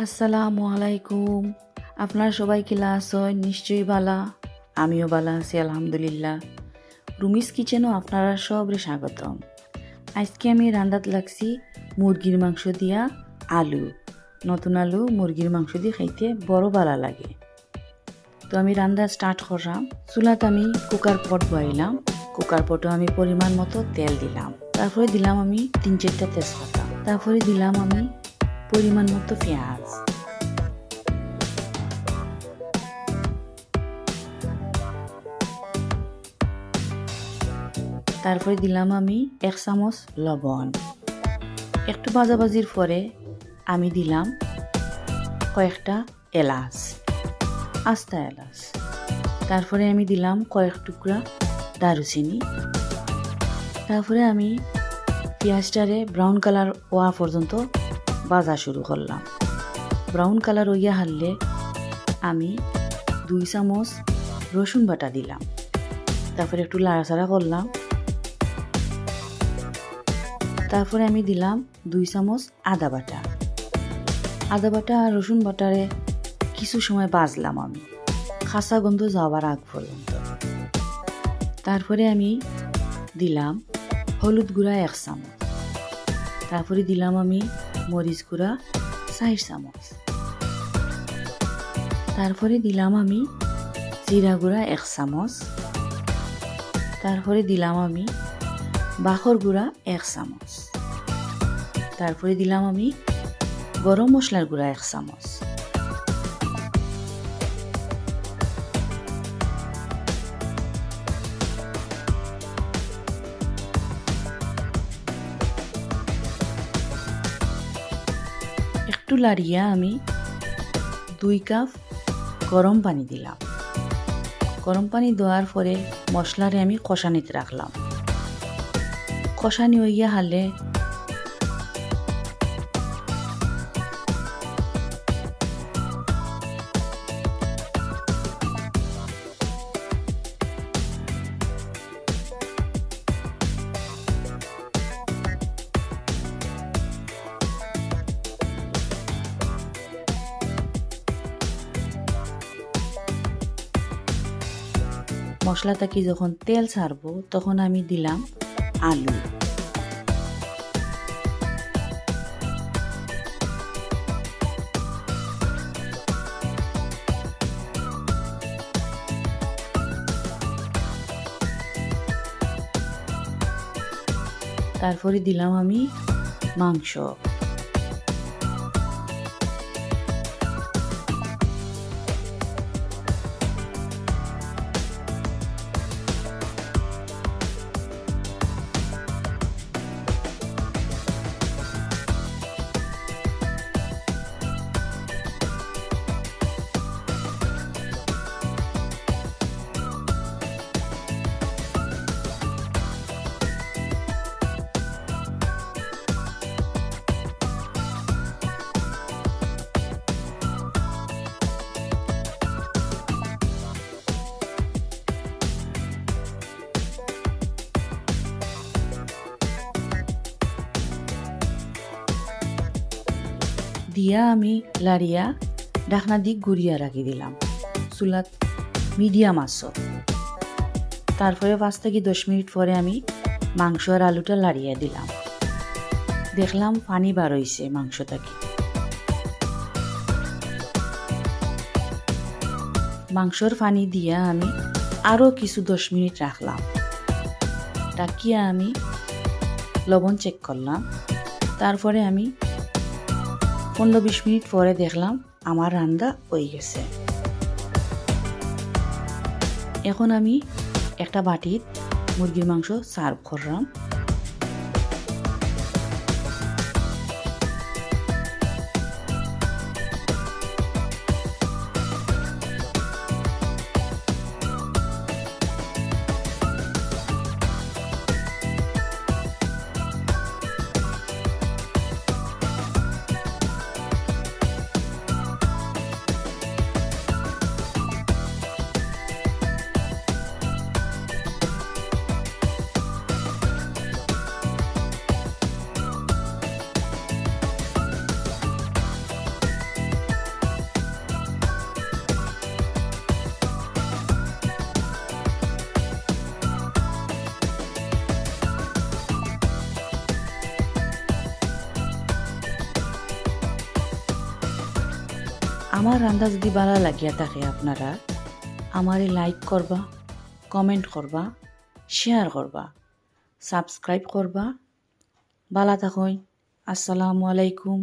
আসসালামু আলাইকুম। আপনারা সবাই কিলা আছেন? নিশ্চয়ই বালা। আমিও বালা আছি আলহামদুলিল্লাহ। রুমিস কিচেনও আপনারা সবরে স্বাগতম। আজকে আমি রান্দাত লাগছি মুরগির মাংস দিয়া আলু। নতুন আলু মুরগির মাংস দিয়ে খাইতে বড় বালা লাগে। তো আমি রান্না স্টার্ট করলাম। চুলাত আমি কুকার পট বসাইলাম। কুকার পটে আমি পরিমাণ মতো তেল দিলাম। তারপরে দিলাম আমি 3-4টা তেজপাতা। তারপরে দিলাম আমি পরিমাণ মতো পেঁয়াজ। তারপরে দিলাম আমি 1 চামচ লবণ। একটু ভাজাভাজির পরে আমি দিলাম কয়েকটা এলাচ, আস্তা এলাচ। তারপরে আমি দিলাম কয়েক টুকরা দারুচিনি। তারপরে আমি পেঁয়াজটারে ব্রাউন কালার হওয়া পর্যন্ত ভাজা শুরু করলাম। ব্রাউন কালার হইয়া হারলে আমি 2 চামচ রসুন বাটা দিলাম। তারপরে একটু লাড়াচাড়া করলাম। তারপরে আমি দিলাম 2 চামচ আদা বাটা। আদা বাটা আর রসুন বাটারে কিছু সময় ভাজলাম আমি, খাসা গন্ধ যাওয়ার আগ পর্যন্ত। তারপরে আমি দিলাম হলুদ গুঁড়া 1 চামচ। তারপরে দিলাম আমি মরিচ গুঁড়া 4 চামচ। তারপরে দিলাম আমি জিরা গুঁড়া 1 চামচ। তারপরে দিলাম আমি বাখর গুঁড়া 1 চামচ। তারপরে দিলাম আমি গরম মশলার গুঁড়া 1 চামচ। একটু লাড়িয়া আমি 2 কাপ গরম পানি দিলাম। গরম পানি দেওয়ার পরে মশলারে আমি কষানিতে রাখলাম। কষানি হইয়া হালে মশলা থেকে যখন তেল ছাড়বো তখন আমি দিলাম আলু। তারপরে দিলাম আমি মাংস। দিয়া আমি লাড়িয়া ঢাকনা দিয়ে ঘুরিয়া রাখি দিলাম চুলাত মিডিয়াম আঁচত। তারপরে 5 থেকে 10 মিনিট পরে আমি মাংস আর আলুটা লাড়িয়া দিলাম। দেখলাম পানি বার হইছে মাংস থেকে। মাংসর পানি দিয়া আমি আরো কিছু 10 মিনিট রাখলাম। ডাকিয়া আমি লবণ চেক করলাম। তারপরে আমি 15-20 মিনিট পরে দেখলাম আমার রান্না হয়ে গেছে। এখন আমি একটা বাটিত মুরগির মাংস সার্ভ করলাম। আমার রান্না যদি ভালো লাগিয়া থাকে আপনারা আমারে লাইক করবা, কমেন্ট করবা, শেয়ার করবা, সাবস্ক্রাইব করবা। ভালো থাকুন। আসসালামু আলাইকুম।